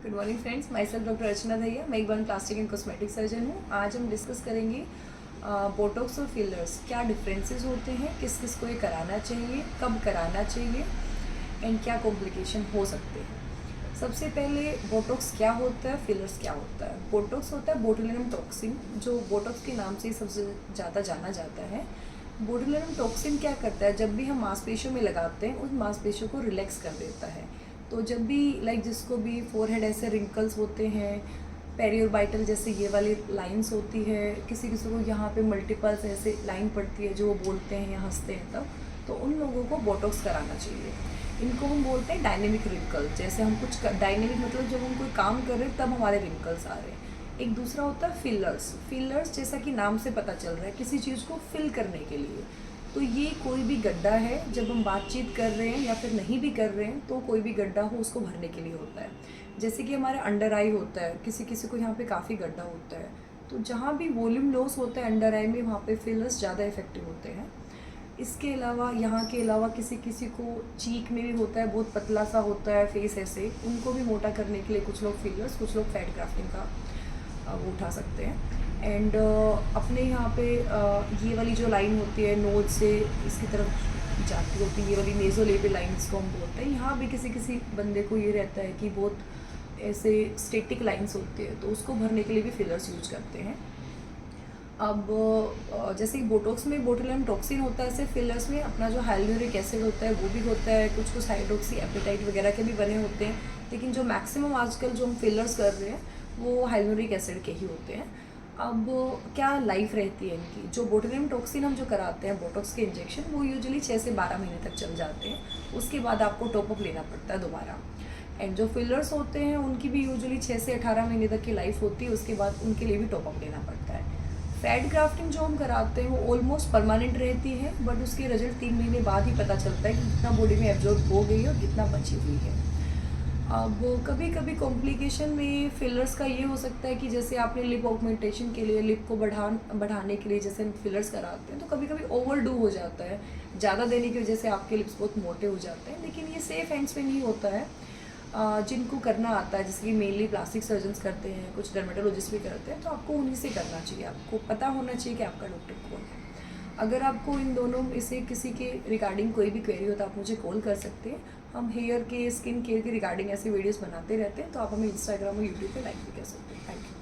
Good morning friends, myself doctor Archana Dahiya. मैं एक बार प्लास्टिक एंड कॉस्मेटिक सर्जन हूँ। आज हम डिस्कस करेंगे बोटॉक्स और फिलर्स क्या डिफरेंसेस होते हैं, किस किस को ये कराना चाहिए, कब कराना चाहिए एंड क्या कॉम्प्लिकेशन हो सकते हैं। सबसे पहले बोटॉक्स क्या होता है, फिलर्स क्या होता है। बोटॉक्स होता है बोटुलिनम टॉक्सिन, जो बोटॉक्स के नाम से ही सबसे ज़्यादा जाना जाता है। बोटुलिनम टॉक्सिन क्या करता है, जब भी हम मांसपेशियों में लगाते हैं उस मांसपेशियों को रिलैक्स कर देता है। तो जब भी जिसको भी फोरहेड ऐसे रिंकल्स होते हैं, पेरियोर्बाइटल जैसे ये वाली लाइंस होती है, किसी किसी को यहाँ पे मल्टीपल्स ऐसे लाइन पड़ती है जो वो बोलते हैं या हंसते हैं तब, तो उन लोगों को बोटॉक्स कराना चाहिए। इनको हम बोलते हैं डायनेमिक रिंकल। जैसे हम कुछ डायनेमिक मतलब जब हम कोई काम कर रहे हैं तब हमारे रिंकल्स आ रहे हैं। एक दूसरा होता है फिलर्स। फिलर्स जैसा कि नाम से पता चल रहा है, किसी चीज़ को फिल करने के लिए। तो ये कोई भी गड्ढा है, जब हम बातचीत कर रहे हैं या फिर नहीं भी कर रहे हैं तो कोई भी गड्ढा हो उसको भरने के लिए होता है। जैसे कि हमारे अंडर आई होता है, किसी किसी को यहाँ पे काफ़ी गड्ढा होता है, तो जहाँ भी वॉल्यूम लॉस होता है अंडर आई में, वहाँ पे फिलर्स ज़्यादा इफेक्टिव होते हैं। इसके अलावा यहाँ के अलावा किसी किसी को चीक में भी होता है, बहुत पतला सा होता है फेस ऐसे, उनको भी मोटा करने के लिए कुछ लोग फिलर्स, कुछ लोग फैट ग्राफ्टिंग का वो उठा सकते हैं। एंड अपने यहाँ पे ये वाली जो लाइन होती है नोज से इसकी तरफ जाती होती है, ये वाली नेज़ोलेबियल लाइन्स को हम बोलते हैं। यहाँ भी किसी किसी बंदे को ये रहता है कि बहुत ऐसे स्टेटिक लाइन्स होती है, तो उसको भरने के लिए भी फिलर्स यूज करते हैं। अब जैसे बोटॉक्स में बोटुलिनम टॉक्सिन होता है, ऐसे फिलर्स में अपना जो हाइलुरोनिक एसिड होता है वो भी होता है, कुछ कुछ हाइड्रोक्सी एपेटाइट वगैरह के भी बने होते हैं। लेकिन जो मैक्सिमम आजकल जो हम फिलर्स कर रहे हैं वो हाइलुरोनिक एसिड के ही होते हैं। अब क्या लाइफ रहती है इनकी, जो बोटुलिनम टॉक्सिन हम जो कराते हैं बोटॉक्स के इंजेक्शन, वो यूजुअली 6 से 12 महीने तक चल जाते हैं। उसके बाद आपको टॉपअप लेना पड़ता है दोबारा। एंड जो फिलर्स होते हैं उनकी भी यूजुअली 6 से 18 महीने तक की लाइफ होती है, उसके बाद उनके लिए भी टॉपअप लेना पड़ता है। फैट ग्राफ्टिंग जो हम कराते हैं वो ऑलमोस्ट परमानेंट रहती है, बट उसके रिजल्ट 3 महीने बाद ही पता चलता है कि कितना बॉडी में एब्जॉर्ब हो गई है और कितना बची हुई है। अब कभी कभी कॉम्प्लिकेशन में फिलर्स का ये हो सकता है कि जैसे आपने लिप ऑगमेंटेशन के लिए, लिप को बढ़ाने के लिए जैसे हम फिलर्स कराते हैं, तो कभी कभी ओवरडू हो जाता है, ज़्यादा देने की वजह से आपके लिप्स बहुत मोटे हो जाते हैं। लेकिन ये सेफ हैंड्स में नहीं होता है। जिनको करना आता है, जैसे कि मेनली प्लास्टिक सर्जन्स करते हैं, कुछ डर्मेटोलॉजिस्ट भी करते हैं, तो आपको उन्हीं से करना चाहिए। आपको पता होना चाहिए कि आपका डॉक्टर कौन है। अगर आपको इन दोनों में से किसी के रिगार्डिंग कोई भी क्वेरी हो तो आप मुझे कॉल कर सकते हैं। हम हेयर के, स्किन केयर के रिगार्डिंग ऐसे वीडियोस बनाते रहते हैं, तो आप हमें इंस्टाग्राम और यूट्यूब पे लाइक भी कर सकते हैं। Thank you.